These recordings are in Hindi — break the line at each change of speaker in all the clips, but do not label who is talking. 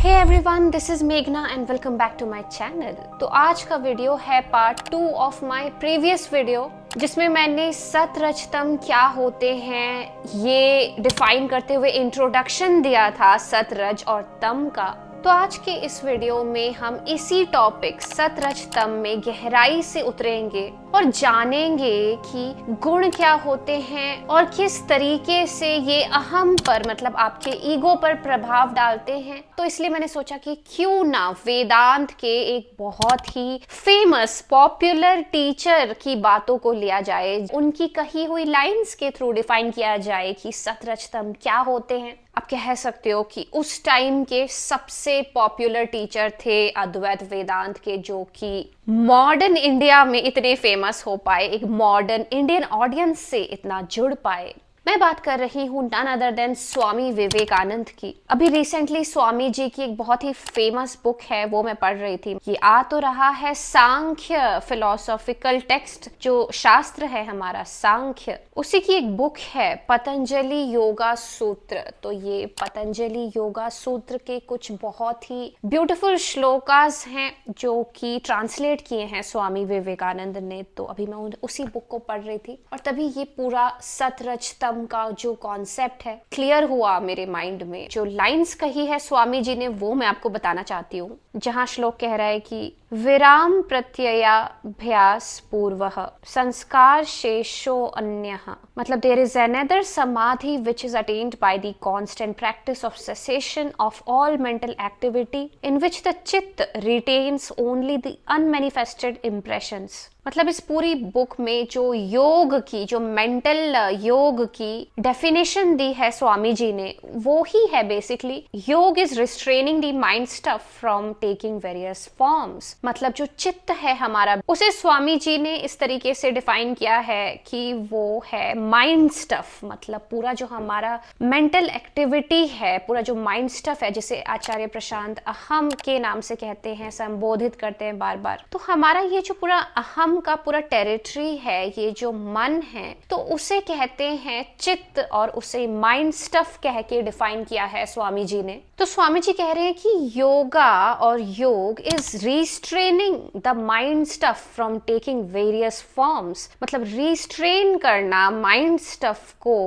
हे एवरीवन, दिस इज मेघना and welcome back to my channel. तो आज का वीडियो है part 2 of my previous video, जिसमें मैंने सत रज तम क्या होते हैं ये डिफाइन करते हुए इंट्रोडक्शन दिया था सत रज और तम का। तो आज के इस वीडियो में हम इसी टॉपिक सत रज तम में गहराई से उतरेंगे और जानेंगे कि गुण क्या होते हैं और किस तरीके से ये अहम पर मतलब आपके ईगो पर प्रभाव डालते हैं। तो इसलिए मैंने सोचा कि क्यों ना वेदांत के एक बहुत ही फेमस पॉपुलर टीचर की बातों को लिया जाए, उनकी कही हुई लाइंस के थ्रू डिफाइन किया जाए कि सत रज तम क्या होते हैं। आप कह सकते हो कि उस टाइम के सबसे पॉपुलर टीचर थे अद्वैत वेदांत के, जो कि मॉडर्न इंडिया में इतने फेमस हो पाए, एक मॉडर्न इंडियन ऑडियंस से इतना जुड़ पाए। मैं बात कर रही हूँ none other than Swami Vivekananda की। अभी रिसेंटली स्वामी जी की एक बहुत ही फेमस बुक है, वो मैं पढ़ रही थी। ये आ तो रहा है सांख्य फिलोसॉफिकल टेक्स्ट, जो शास्त्र है हमारा सांख्य, उसी की एक बुक है पतंजलि योगा सूत्र। तो ये पतंजलि योगा सूत्र के कुछ बहुत ही ब्यूटीफुल श्लोकास हैं जो कि ट्रांसलेट किए हैं स्वामी विवेकानंद ने। तो अभी मैं उसी बुक को पढ़ रही थी और तभी ये पूरा सत रज तम का जो कॉन्सेप्ट है क्लियर हुआ मेरे माइंड में। जो लाइंस कही है स्वामी जी ने वो मैं आपको बताना चाहती हूँ। जहाँ श्लोक कह रहा है कि विराम प्रत्ययाभ्यास पूर्वः संस्कार शेषो अन्यः, मतलब देयर इज अनदर समाधि which is attained by the constant practice of cessation of all mental activity in which the चित्त retains only the unmanifested impressions। मतलब इस पूरी बुक में जो योग की, जो मेंटल योग की डेफिनेशन दी है स्वामी जी ने, वो ही है बेसिकली योग is restraining the mind stuff from taking various forms. मतलब जो चित्त है हमारा, उसे स्वामी जी ने इस तरीके से डिफाइन किया है कि वो है माइंड स्टफ। मतलब पूरा जो हमारा मेंटल एक्टिविटी है, पूरा जो माइंड स्टफ है, जिसे आचार्य प्रशांत अहम के नाम से कहते हैं, संबोधित करते हैं बार बार। तो हमारा ये जो पूरा अहम का पूरा टेरिटरी है, ये जो मन है, तो उसे कहते हैं चित्त, और उसे माइंड स्टफ कह के डिफाइन किया है स्वामी जी ने। तो स्वामी जी कह रहे हैं कि योगा और योग is restraining the mind stuff from taking various forms. मतलब रिस्ट्रेन करना माइंड स्टफ को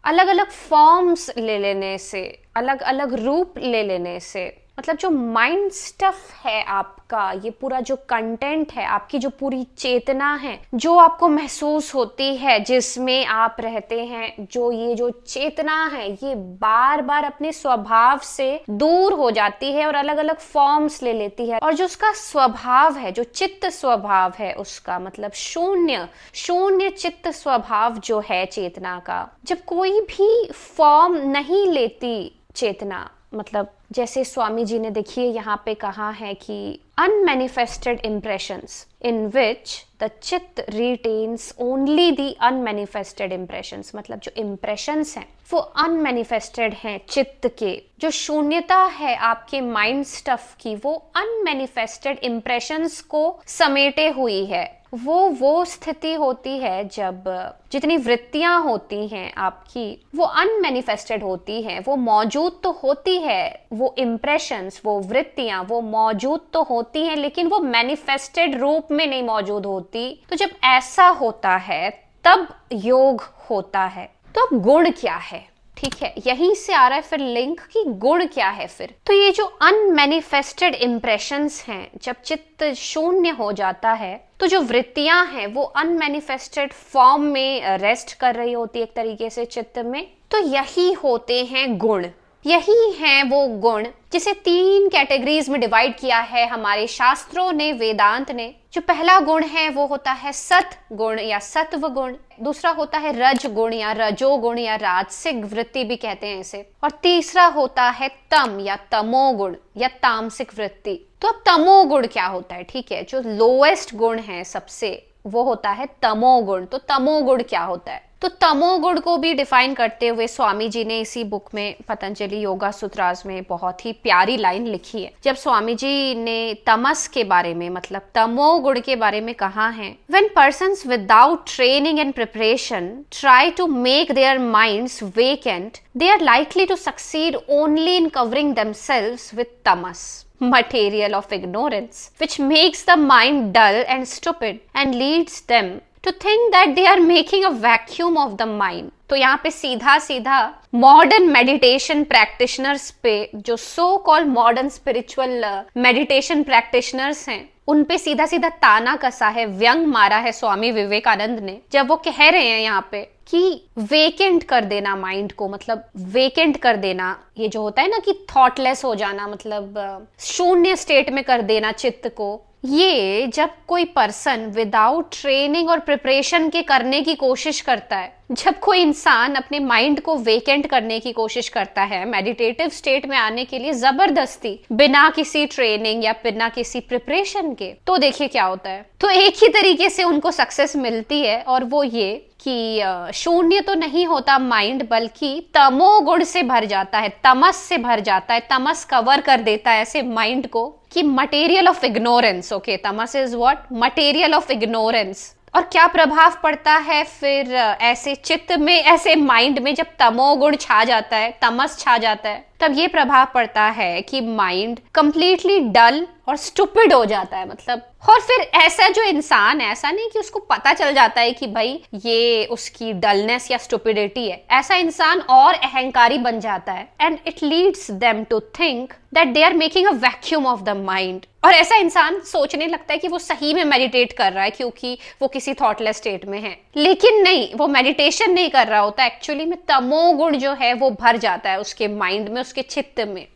अलग अलग फॉर्म्स ले लेने से, अलग अलग रूप ले लेने से। मतलब जो माइंड स्टफ है आपका, ये पूरा जो कंटेंट है, आपकी जो पूरी चेतना है, जो आपको महसूस होती है, जिसमें आप रहते हैं, जो चेतना है, ये बार बार अपने स्वभाव से दूर हो जाती है और अलग अलग फॉर्म्स ले लेती है। और जो उसका स्वभाव है, जो चित्त स्वभाव है उसका, मतलब शून्य चित्त स्वभाव जो है चेतना का, जब कोई भी फॉर्म नहीं लेती चेतना, मतलब जैसे स्वामी जी ने देखिए यहाँ पे कहा है कि unmanifested impressions in which the चित्त retains only the unmanifested impressions। मतलब जो impressions हैं वो unmanifested हैं चित्त के। जो शून्यता है आपके माइंड स्टफ की, वो unmanifested impressions को समेटे हुई है। वो स्थिति होती है जब जितनी वृत्तियां होती हैं आपकी, वो अनमैनिफेस्टेड होती हैं। वो मौजूद तो होती है, वो इम्प्रेशंस, वो वृत्तियां, वो मौजूद तो होती हैं, लेकिन वो मैनिफेस्टेड रूप में नहीं मौजूद होती। तो जब ऐसा होता है तब योग होता है। तो अब गुण क्या है? ठीक है, यहीं से आ रहा है फिर लिंक कि गुण क्या है फिर। तो ये जो अनमैनिफेस्टेड इम्प्रेशंस हैं, जब चित्त शून्य हो जाता है, तो जो वृत्तियां हैं वो अनमैनिफेस्टेड फॉर्म में रेस्ट कर रही होती है एक तरीके से चित्त में। तो यही होते हैं गुण, यही हैं वो गुण जिसे 3 कैटेगरीज में डिवाइड किया है हमारे शास्त्रों ने, वेदांत ने। जो पहला गुण है वो होता है सत गुण या सत्व गुण, दूसरा होता है रज गुण या रजो गुण या राजसिक वृत्ति भी कहते हैं इसे, और तीसरा होता है तम या तमो गुण या तामसिक वृत्ति। तो अब तमो गुण क्या होता है? ठीक है, जो लोएस्ट गुण है सबसे, वो होता है तमोगुण। तो तमोगुण क्या होता है? तो तमोगुण को भी डिफाइन करते हुए स्वामी जी ने इसी बुक में पतंजलि योगा सूत्रास में बहुत ही प्यारी लाइन लिखी है। जब स्वामी जी ने तमस के बारे में, मतलब तमोगुण के बारे में कहा है, when persons without training and preparation try to make their minds vacant, they are likely to succeed only in covering themselves with tamas, material of ignorance, which makes the mind dull and stupid and leads them to think that they are making a vacuum of the mind. तो यहाँ पे सीधा सीधा मॉडर्न मेडिटेशन प्रैक्टिशनर्स पे, जो so call modern spiritual meditation practitioners हैं, उन पे सीधा सीधा ताना कसा है, व्यंग मारा है स्वामी विवेकानंद ने, जब वो कह रहे हैं यहाँ पे कि वेकेंट कर देना माइंड को, मतलब वेकेंट कर देना, ये जो होता है ना कि थॉटलेस हो जाना, मतलब शून्य स्टेट में कर देना चित्त को, ये जब कोई पर्सन विदाउट ट्रेनिंग और प्रिपरेशन के करने की कोशिश करता है, जब कोई इंसान अपने माइंड को वेकेंट करने की कोशिश करता है मेडिटेटिव स्टेट में आने के लिए जबरदस्ती, बिना किसी ट्रेनिंग या बिना किसी प्रिपरेशन के, तो देखिए क्या होता है। तो एक ही तरीके से उनको सक्सेस मिलती है, और वो ये कि शून्य तो नहीं होता माइंड, बल्कि तमोगुण से भर जाता है, तमस से भर जाता है। तमस कवर कर देता है ऐसे माइंड को कि material of ignorance. Okay, Tamas is what? Material of ignorance. और क्या प्रभाव पड़ता है फिर ऐसे चित्त में, ऐसे माइंड में, जब तमोगुण छा जाता है, तमस छा जाता है, तब ये प्रभाव पड़ता है कि माइंड कंप्लीटली डल और स्टूपिड हो जाता है। मतलब, और फिर ऐसा जो इंसान है, ऐसा नहीं कि उसको पता चल जाता है कि भाई ये उसकी डलनेस या स्टूपिडिटी है, ऐसा इंसान और अहंकारी बन जाता है, and it leads them to think that they are making a vacuum of the mind. और ऐसा इंसान सोचने लगता है कि वो सही में मेडिटेट कर रहा है क्योंकि वो किसी थॉटलेस स्टेट में है, लेकिन नहीं, वो मेडिटेशन नहीं कर रहा होता, एक्चुअली में तमोगुण जो है वो भर जाता है उसके माइंड में, उसके चित्त में।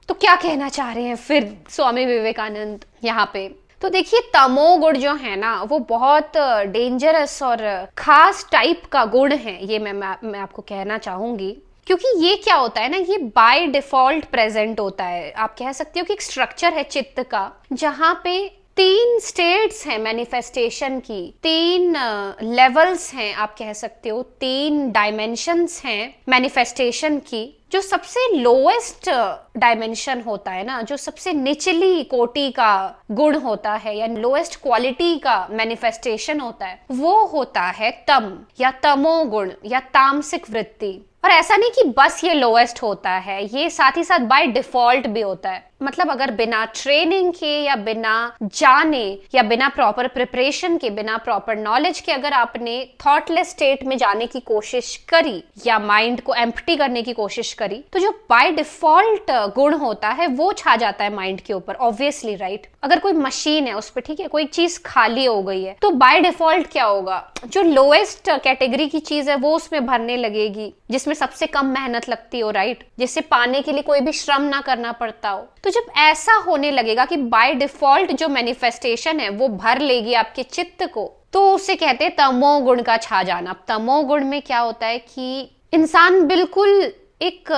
तो क्या कहना चाह रहे हैं फिर स्वामी विवेकानंद यहाँ पे? तो देखिए, तमोगुण जो है ना, वो बहुत डेंजरस और खास टाइप का गुण है, ये मैं आपको कहना चाहूंगी। क्योंकि ये क्या होता है ना, ये बाय डिफॉल्ट प्रेजेंट होता है। आप कह सकते हो कि एक स्ट्रक्चर है चित्त का, जहां पे 3 स्टेट्स हैं मैनिफेस्टेशन की, 3 लेवल्स हैं, आप कह सकते हो 3 डायमेंशंस हैं मैनिफेस्टेशन की। जो सबसे लोएस्ट डायमेंशन होता है ना, जो सबसे निचली कोटि का गुण होता है या लोएस्ट क्वालिटी का मैनिफेस्टेशन होता है, वो होता है तम या तमोगुण या तामसिक वृत्ति। और ऐसा नहीं कि बस ये लोएस्ट होता है, ये साथ ही साथ बाय डिफॉल्ट भी होता है। मतलब अगर बिना ट्रेनिंग के या बिना जाने या बिना प्रॉपर प्रिपरेशन के, बिना प्रॉपर नॉलेज के अगर आपने थॉटलेस स्टेट में जाने की कोशिश करी या माइंड को एम्प्टी करने की कोशिश करी, तो जो बाय डिफॉल्ट गुण होता है वो छा जाता है माइंड के ऊपर, ऑब्वियसली, राइट। अगर कोई मशीन है, उस पर, ठीक है, कोई चीज खाली हो गई है, तो बाय डिफॉल्ट क्या होगा, जो लोएस्ट कैटेगरी की चीज है वो उसमें भरने लगेगी, जिसमें सबसे कम मेहनत लगती हो, राइट, जिससे पाने के लिए कोई भी श्रम ना करना पड़ता हो। तो जब ऐसा होने लगेगा कि बाय डिफॉल्ट जो मैनिफेस्टेशन है वो भर लेगी आपके चित्त को, तो उसे कहते हैं तमोगुण का छा जाना। तमोगुण में क्या होता है कि इंसान बिल्कुल एक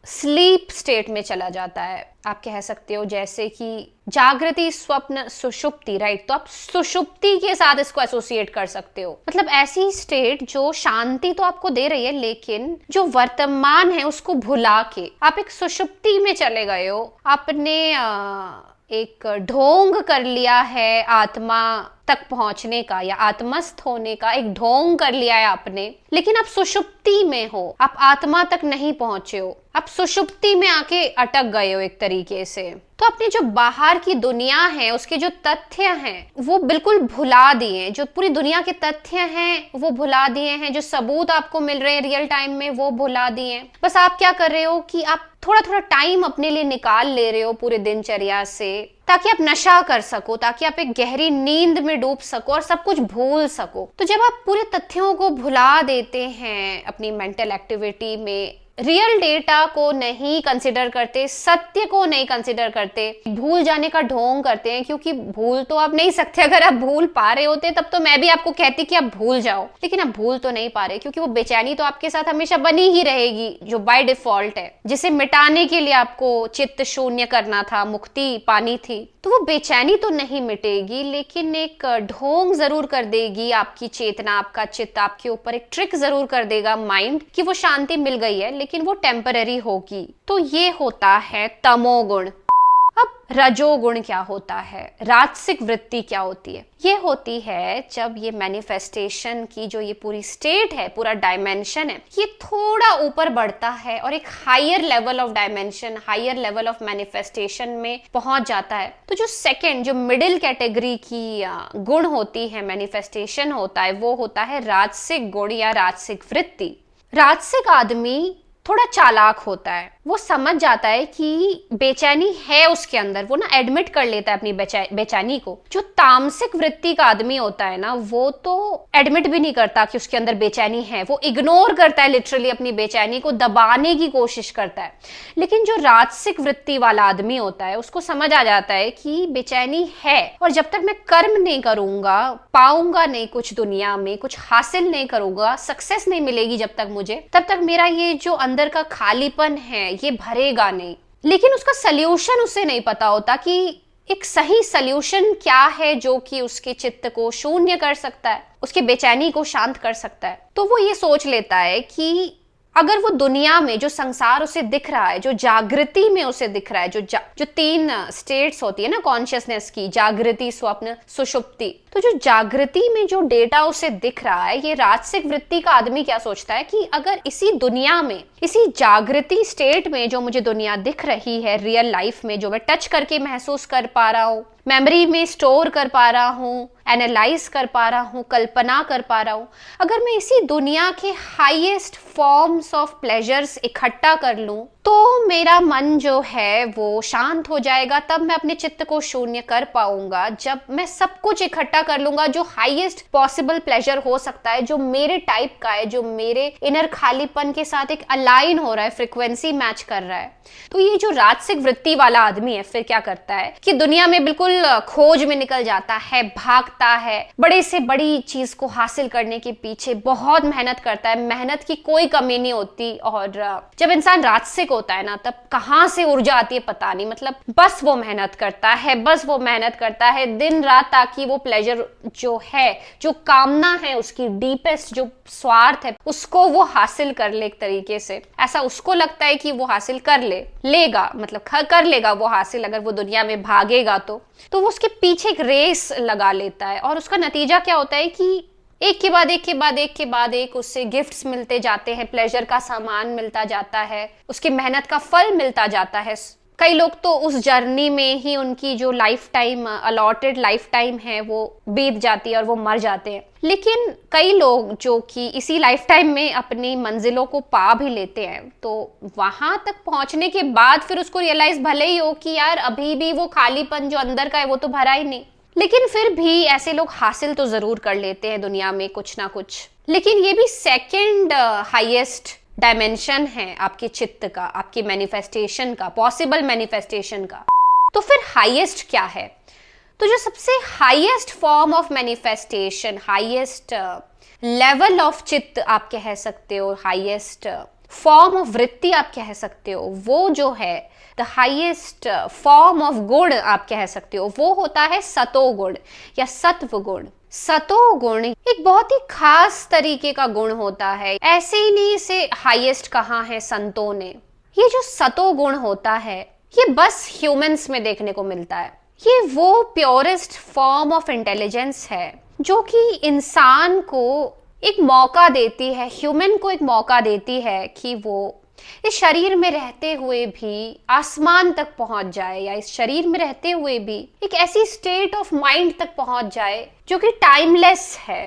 स्लीप स्टेट में चला जाता है, आप कह सकते हो, जैसे कि जागृति, स्वप्न, सुषुप्ति, राइट। तो आप सुषुप्ति के साथ इसको एसोसिएट कर सकते हो। मतलब ऐसी स्टेट जो शांति तो आपको दे रही है, लेकिन जो वर्तमान है उसको भुला के आप एक सुषुप्ति में चले गए हो। आपने एक ढोंग कर लिया है आत्मा तक पहुंचने का या आत्मस्थ होने का, एक ढोंग कर लिया है आपने, लेकिन आप सुषुप्ति में हो, आप आत्मा तक नहीं पहुंचे हो, आप सुषुप्ति में आके अटक गए हो एक तरीके से। तो अपने जो बाहर की दुनिया है, उसके जो तथ्य हैं वो बिल्कुल भुला दिए, जो पूरी दुनिया के तथ्य हैं वो भुला दिए हैं, जो सबूत आपको मिल रहे हैं रियल टाइम में वो भुला दिए। बस आप क्या कर रहे हो कि आप थोड़ा थोड़ा टाइम अपने लिए निकाल ले रहे हो पूरे दिनचर्या से, ताकि आप नशा कर सको, ताकि आप एक गहरी नींद में डूब सको और सब कुछ भूल सको। तो जब आप पूरे तथ्यों को भुला देते हैं अपनी मेंटल एक्टिविटी में रियल डेटा को नहीं कंसिडर करते, सत्य को नहीं कंसिडर करते, भूल जाने का ढोंग करते हैं, क्योंकि भूल तो आप नहीं सकते। अगर आप भूल पा रहे होते तब तो मैं भी आपको कहती कि आप भूल जाओ, लेकिन आप भूल तो नहीं पा रहे, क्योंकि वो बेचैनी तो आपके साथ हमेशा बनी ही रहेगी, जो बाय डिफॉल्ट है, जिसे मिटाने के लिए आपको चित्त शून्य करना था, मुक्ति पानी थी। तो वो बेचैनी तो नहीं मिटेगी, लेकिन एक ढोंग जरूर कर देगी आपकी चेतना, आपका चित्त आपके ऊपर एक ट्रिक जरूर कर देगा माइंड कि वो शांति मिल गई है, लेकिन वो टेम्पररी होगी। तो ये होता है तमोगुण। अब रजोगुण क्या होता है, राजसिक वृत्ति क्या होती है? ये होती है जब ये मैनिफेस्टेशन की जो ये पूरी स्टेट है, पूरा डायमेंशन है, ये थोड़ा ऊपर बढ़ता है और एक higher level of dimension, higher level of manifestation में पहुंच जाता है। तो जो सेकंड, जो मिडिल कैटेगरी की गुण होती है, मैनिफेस्टेशन होता है, वो होता है राजसिक गुण या राजसिक वृत्ति। राजसिक आदमी थोड़ा चालाक होता है, वो समझ जाता है कि बेचैनी है उसके अंदर, वो ना एडमिट कर लेता है अपनी बेचैनी को। जो तामसिक वृत्ति का आदमी होता है ना, वो तो एडमिट भी नहीं करता कि उसके अंदर बेचैनी है, वो इग्नोर करता है, लिटरली अपनी बेचैनी को दबाने की कोशिश करता है। लेकिन जो राजसिक वृत्ति वाला आदमी होता है, उसको समझ आ जाता है कि बेचैनी है, और जब तक मैं कर्म नहीं करूंगा, पाऊंगा नहीं कुछ दुनिया में, कुछ हासिल नहीं करूंगा, सक्सेस नहीं मिलेगी जब तक मुझे, तब तक मेरा ये जो अंदर का खालीपन है ये भरेगा नहीं। लेकिन उसका सल्यूशन उसे नहीं पता होता कि एक सही सल्यूशन क्या है जो कि उसके चित्त को शून्य कर सकता है, उसकी बेचैनी को शांत कर सकता है। तो वो ये सोच लेता है कि अगर वो दुनिया में जो संसार उसे दिख रहा है, जो जागृति में उसे दिख रहा है, जो तीन स्टेट्स होती है ना कॉन्शियसनेस की, जागृति, स्वप्न, सुषुप्ति, तो जो जागृति में जो डेटा उसे दिख रहा है, ये राजसिक वृत्ति का आदमी क्या सोचता है कि अगर इसी दुनिया में, इसी जागृति स्टेट में जो मुझे दुनिया दिख रही है, रियल लाइफ में जो मैं टच करके महसूस कर पा रहा हूँ, मेमोरी में स्टोर कर पा रहा हूँ, एनालाइज कर पा रहा हूँ, कल्पना कर पा रहा हूँ, अगर मैं इसी दुनिया के हाईएस्ट फॉर्म्स ऑफ प्लेजर्स इकट्ठा कर लूं, तो मेरा मन जो है वो शांत हो जाएगा। तब मैं अपने चित्त को शून्य कर पाऊंगा, जब मैं सब कुछ इकट्ठा कर लूंगा जो हाईएस्ट पॉसिबल प्लेजर हो सकता है, जो मेरे टाइप का है, जो मेरे इनर खालीपन के साथ एक अलाइन हो रहा है, फ्रिक्वेंसी मैच कर रहा है। तो ये जो राजसिक वृत्ति वाला आदमी है फिर क्या करता है कि दुनिया में बिल्कुल खोज में निकल जाता है, भागता है, बड़े से बड़ी चीज को हासिल करने के पीछे बहुत मेहनत करता है, मेहनत की कोई कमी नहीं होती। और जब इंसान राजसिक होता है ना, तब कहां से ऊर्जा आती है पता नहीं, मतलब बस वो मेहनत करता है, बस वो मेहनत करता है दिन रात, ताकि वो प्लेजर जो है, जो कामना है, उसकी डीपेस्ट जो स्वार्थ है, उसको वो हासिल कर ले। एक तरीके से ऐसा उसको लगता है कि वो हासिल कर लेगा, मतलब कर लेगा वो हासिल, अगर वो दुनिया में भागेगा तो वो उसके पीछे एक रेस लगा लेता है। और उसका नतीजा क्या होता है कि एक के बाद एक के बाद एक के बाद एक उससे गिफ्ट्स मिलते जाते हैं, प्लेजर का सामान मिलता जाता है, उसकी मेहनत का फल मिलता जाता है। कई लोग तो उस जर्नी में ही उनकी जो life time, allotted life time है, वो बीत जाती है और वो मर जाते हैं। लेकिन कई लोग जो कि इसी लाइफ टाइम में अपनी मंजिलों को पा भी लेते हैं, तो वहां तक पहुंचने के बाद फिर उसको रियलाइज भले ही हो कि यार अभी भी वो खालीपन जो अंदर का है वो तो भरा ही नहीं, लेकिन फिर भी ऐसे लोग हासिल तो जरूर कर लेते हैं दुनिया में कुछ ना कुछ। लेकिन ये भी सेकेंड हाईएस्ट डायमेंशन है आपके चित्त का, आपकी मैनिफेस्टेशन का, पॉसिबल मैनिफेस्टेशन का। तो फिर हाईएस्ट क्या है? तो जो सबसे highest form of manifestation, highest level of चित्त आप कह सकते हो, हाईएस्ट फॉर्म ऑफ वृत्ति आप कह सकते हो, वो जो है द हाईएस्ट फॉर्म ऑफ गुण आप कह सकते हो, वो होता है सतोगुण या सत्व गुण। सतोगुण एक बहुत ही खास तरीके का गुण होता है, ऐसे ही नहीं इसे हाईएस्ट कहा है संतों ने। ये जो सतोगुण होता है ये बस ह्यूमंस में देखने को मिलता है। ये वो प्योरेस्ट फॉर्म ऑफ इंटेलिजेंस है जो कि इंसान को एक मौका देती है, ह्यूमन को एक मौका देती है कि वो इस शरीर में रहते हुए भी आसमान तक पहुंच जाए, या इस शरीर में रहते हुए भी एक ऐसी स्टेट ऑफ माइंड तक पहुंच जाए जो कि टाइमलेस है।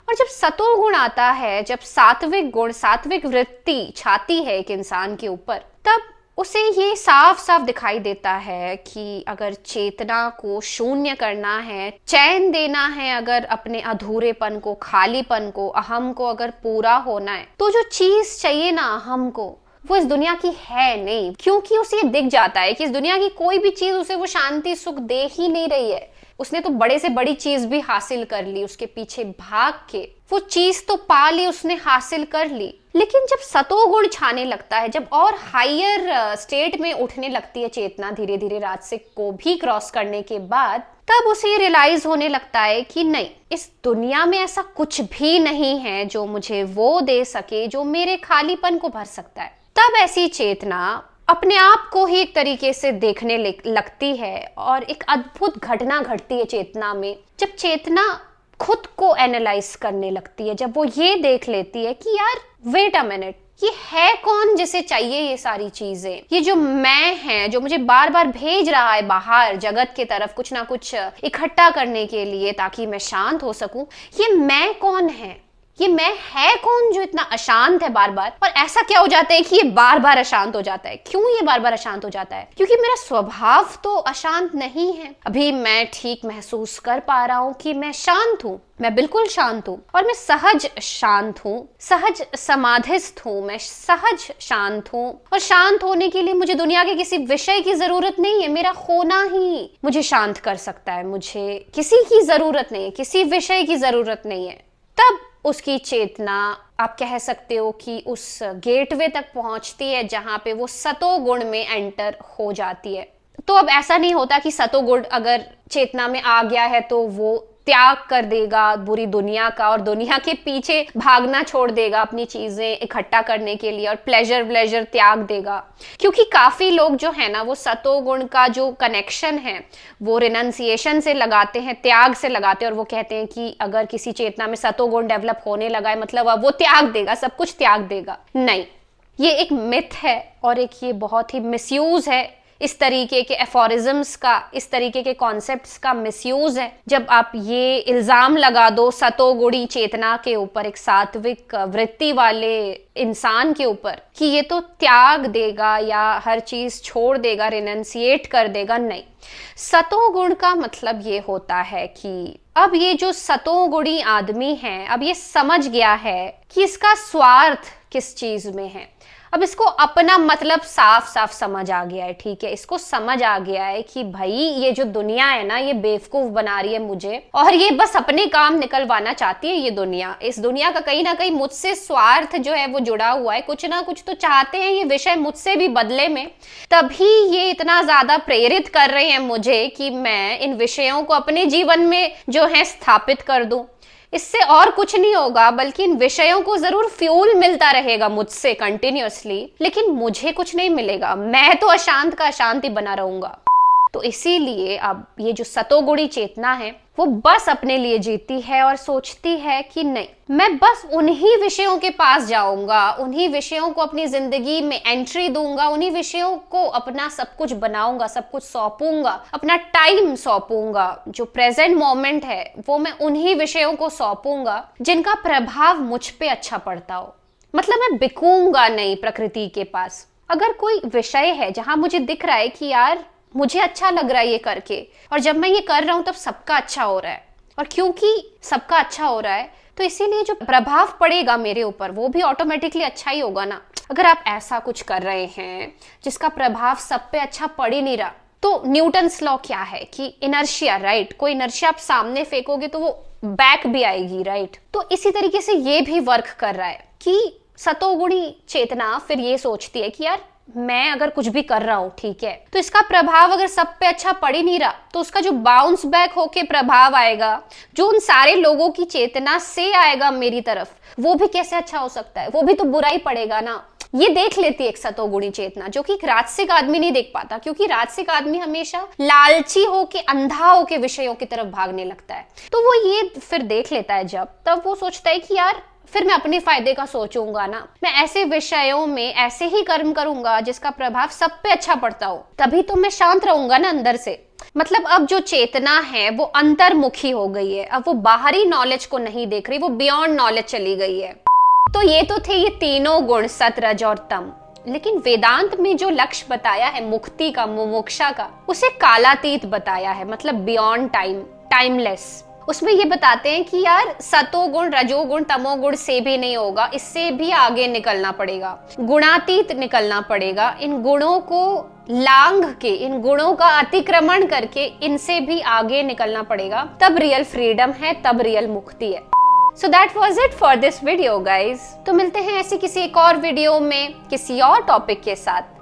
और जब सतोगुण आता है, जब सात्विक गुण, सात्विक वृत्ति छाती है एक इंसान के ऊपर, तब उसे ये साफ साफ दिखाई देता है कि अगर चेतना को शून्य करना है, चैन देना है, अगर अपने अधूरेपन को, खालीपन को, अहम को अगर पूरा होना है, तो जो चीज चाहिए ना अहम को, वो इस दुनिया की है नहीं, क्योंकि उसे ये दिख जाता है कि इस दुनिया की कोई भी चीज उसे वो शांति सुख दे ही नहीं रही है। उसने तो बड़े से बड़ी चीज भी हासिल कर ली, उसके पीछे भाग के वो चीज तो पा ली, उसने हासिल कर ली। लेकिन जब सतोगुण छाने लगता है, जब और हायर स्टेट में उठने लगती है चेतना धीरे धीरे राजसिक को भी क्रॉस करने के बाद, तब उसे रियलाइज होने लगता है कि नहीं, इस दुनिया में ऐसा कुछ भी नहीं है जो मुझे वो दे सके जो मेरे खालीपन को भर सकता है। तब ऐसी चेतना अपने आप को ही एक तरीके से देखने लगती है और एक अद्भुत घटना घटती है चेतना में। जब चेतना खुद को एनालाइज करने लगती है, जब वो ये देख लेती है कि यार वेट अ मिनट, ये है कौन जिसे चाहिए ये सारी चीजें, ये जो मैं है जो मुझे बार बार भेज रहा है बाहर जगत के तरफ कुछ ना कुछ इकट्ठा करने के लिए ताकि मैं शांत हो सकूं, ये मैं कौन है, ये मैं है कौन जो इतना अशांत है बार बार। और ऐसा क्या हो जाता है कि ये बार बार अशांत हो जाता है? क्यों ये बार बार अशांत हो जाता है? क्योंकि मेरा स्वभाव तो अशांत नहीं है। अभी मैं ठीक महसूस कर पा रहा हूं कि मैं शांत हूं, मैं बिल्कुल शांत हूं और मैं सहज शांत हूं, सहज समाधिस्थ हूं, मैं सहज शांत हूं। और शांत होने के लिए मुझे दुनिया के किसी विषय की जरूरत नहीं है, मेरा होना ही मुझे शांत कर सकता है। मुझे किसी की जरूरत नहीं है, किसी विषय की जरूरत नहीं है। तब उसकी चेतना, आप कह सकते हो कि उस गेटवे तक पहुंचती है जहां पे वो सतोगुण में एंटर हो जाती है। तो अब ऐसा नहीं होता कि सतोगुण अगर चेतना में आ गया है तो वो त्याग कर देगा बुरी दुनिया का और दुनिया के पीछे भागना छोड़ देगा अपनी चीजें इकट्ठा करने के लिए और प्लेजर त्याग देगा। क्योंकि काफी लोग जो है ना वो सतोगुण का जो कनेक्शन है वो रिनंसिएशन से लगाते हैं, त्याग से लगाते हैं, और वो कहते हैं कि अगर किसी चेतना में सतोगुण डेवलप होने लगा है मतलब अब वो त्याग देगा, सब कुछ त्याग देगा। नहीं, ये एक मिथ है और एक ये बहुत ही मिसयूज है। इस तरीके के एफोरिज्म्स का, इस तरीके के कॉन्सेप्ट्स का मिसयूज है। जब आप ये इल्जाम लगा दो सतोगुणी चेतना के ऊपर, एक सात्विक वृत्ति वाले इंसान के ऊपर, कि ये तो त्याग देगा या हर चीज छोड़ देगा, रिनंसिएट कर देगा, नहीं। सतोगुण का मतलब ये होता है कि अब ये जो सतोगुणी आदमी है, अब ये समझ गया है कि इसका स्वार्थ किस चीज में है। अब इसको अपना मतलब साफ साफ समझ आ गया है, ठीक है। इसको समझ आ गया है कि भाई ये जो दुनिया है ना, ये बेवकूफ बना रही है मुझे और ये बस अपने काम निकलवाना चाहती है। ये दुनिया, इस दुनिया का कहीं ना कहीं मुझसे स्वार्थ जो है वो जुड़ा हुआ है, कुछ ना कुछ तो चाहते हैं ये विषय मुझसे भी बदले में। तभी ये इतना ज्यादा प्रेरित कर रहे हैं मुझे कि मैं इन विषयों को अपने जीवन में जो है स्थापित कर दूं। इससे और कुछ नहीं होगा, बल्कि इन विषयों को जरूर फ्यूल मिलता रहेगा मुझसे कंटिन्यूअसली, लेकिन मुझे कुछ नहीं मिलेगा। मैं तो अशांत का अशांत ही बना रहूंगा। तो इसीलिए अब ये जो सतोगुणी चेतना है वो बस अपने लिए जीती है और सोचती है कि नहीं, मैं बस उन्हीं विषयों के पास जाऊंगा, उन्हीं विषयों को अपनी जिंदगी में एंट्री दूंगा, उन्हीं विषयों को अपना सब कुछ बनाऊंगा, सब कुछ सौंपूंगा, अपना टाइम सौंपूंगा, जो प्रेजेंट मोमेंट है वो मैं उन्हीं विषयों को सौंपूंगा जिनका प्रभाव मुझ पे अच्छा पड़ता हो। मतलब मैं बिकूंगा नहीं प्रकृति के पास। अगर कोई विषय है जहां मुझे दिख रहा है कि यार मुझे अच्छा लग रहा है ये करके, और जब मैं ये कर रहा हूं तब सबका अच्छा हो रहा है, और क्योंकि सबका अच्छा हो रहा है तो इसीलिए जो प्रभाव पड़ेगा मेरे ऊपर वो भी ऑटोमेटिकली अच्छा ही होगा ना। अगर आप ऐसा कुछ कर रहे हैं जिसका प्रभाव सब पे अच्छा पड़ ही नहीं रहा, तो न्यूटन्स लॉ क्या है कि इनर्शिया, राइट। कोई इनर्शिया आप सामने फेंकोगे तो वो बैक भी आएगी, राइट। तो इसी तरीके से ये भी वर्क कर रहा है कि सतोगुणी चेतना फिर ये सोचती है कि यार मैं अगर कुछ भी कर रहा हूं, ठीक है, तो इसका प्रभाव अगर सब पे अच्छा पड़ ही नहीं रहा तो उसका जो बाउंस बैक होके प्रभाव आएगा, जो उन सारे लोगों की चेतना से आएगा मेरी तरफ, वो भी कैसे अच्छा हो सकता है? वो भी तो बुरा ही पड़ेगा ना। ये देख लेती है एक सतोगुणी चेतना, जो कि एक राजसिक आदमी नहीं देख पाता, क्योंकि राजसिक आदमी हमेशा लालची होके, अंधा होके विषयों की तरफ भागने लगता है। तो वो ये फिर देख लेता है जब, तब वो सोचता है कि यार फिर मैं अपने फायदे का सोचूंगा ना, मैं ऐसे विषयों में ऐसे ही कर्म करूंगा जिसका प्रभाव सब पे अच्छा पड़ता हो, तभी तो मैं शांत रहूंगा ना अंदर से। मतलब अब जो चेतना है वो अंतर्मुखी हो गई है, अब वो बाहरी नॉलेज को नहीं देख रही, वो बियॉन्ड नॉलेज चली गई है। तो ये तो थे ये तीनों गुण, सत, रज और तम। लेकिन वेदांत में जो लक्ष्य बताया है मुक्ति का, मुमुक्षा का, उसे कालातीत बताया है, मतलब बियॉन्ड टाइम, टाइमलेस। उसमें ये बताते हैं कि यार सतोगुण, रजोगुण, तमोगुण से भी नहीं होगा, इससे भी आगे निकलना पड़ेगा, गुणातीत निकलना पड़ेगा, इन गुणों को लांघ के, इन गुणों का अतिक्रमण करके इनसे भी आगे निकलना पड़ेगा, तब रियल फ्रीडम है, तब रियल मुक्ति है। So that was it for this video guys। तो मिलते हैं ऐसी किसी एक और वीडियो में किसी और टॉपिक के साथ।